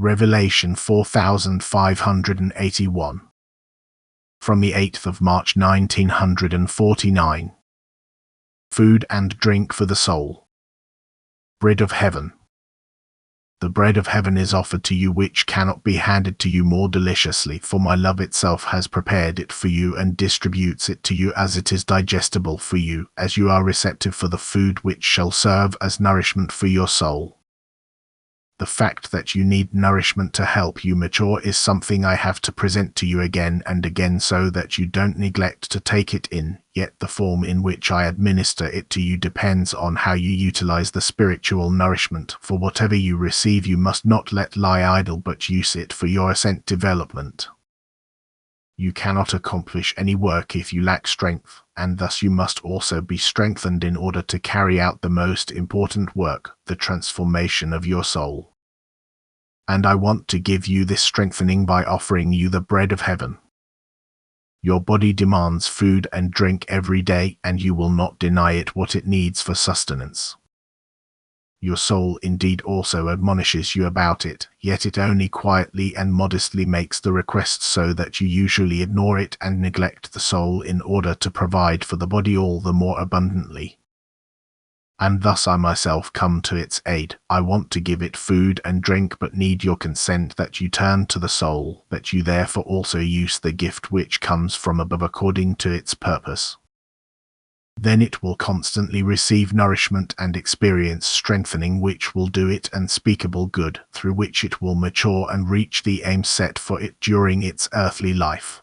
Revelation 4581. From the 8th of March 1949. Food and drink for the soul. Bread of heaven. The bread of heaven is offered to you, which cannot be handed to you more deliciously, for my love itself has prepared it for you and distributes it to you as it is digestible for you, as you are receptive for the food which shall serve as nourishment for your soul. The fact that you need nourishment to help you mature is something I have to present to you again and again so that you don't neglect to take it in, yet the form in which I administer it to you depends on how you utilize the spiritual nourishment, for whatever you receive you must not let lie idle but use it for your ascent development. You cannot accomplish any work if you lack strength, and thus you must also be strengthened in order to carry out the most important work, the transformation of your soul. And I want to give you this strengthening by offering you the bread of heaven. Your body demands food and drink every day, and you will not deny it what it needs for sustenance. Your soul indeed also admonishes you about it, yet it only quietly and modestly makes the request, so that you usually ignore it and neglect the soul in order to provide for the body all the more abundantly. And thus I myself come to its aid. I want to give it food and drink, but need your consent that you turn to the soul, that you therefore also use the gift which comes from above according to its purpose. Then it will constantly receive nourishment and experience strengthening which will do it unspeakable good, through which it will mature and reach the aim set for it during its earthly life.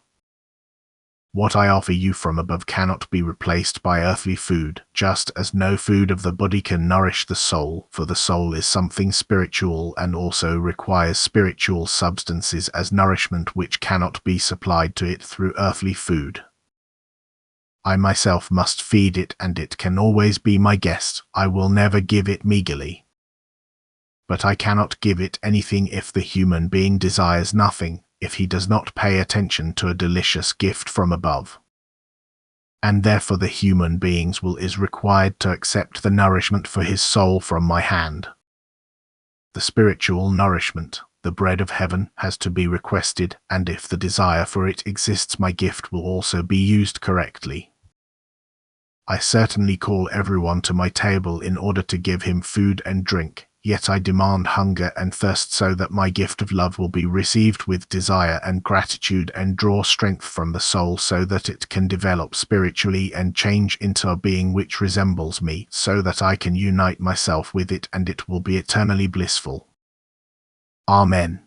What I offer you from above cannot be replaced by earthly food, just as no food of the body can nourish the soul, for the soul is something spiritual and also requires spiritual substances as nourishment which cannot be supplied to it through earthly food. I myself must feed it, and it can always be my guest. I will never give it meagerly. But I cannot give it anything if the human being desires nothing, if he does not pay attention to a delicious gift from above. And therefore the human being's will is required to accept the nourishment for his soul from my hand. The spiritual nourishment, the bread of heaven, has to be requested, and if the desire for it exists, my gift will also be used correctly. I certainly call everyone to my table in order to give him food and drink, yet I demand hunger and thirst so that my gift of love will be received with desire and gratitude and draw strength from the soul so that it can develop spiritually and change into a being which resembles me, so that I can unite myself with it and it will be eternally blissful. Amen.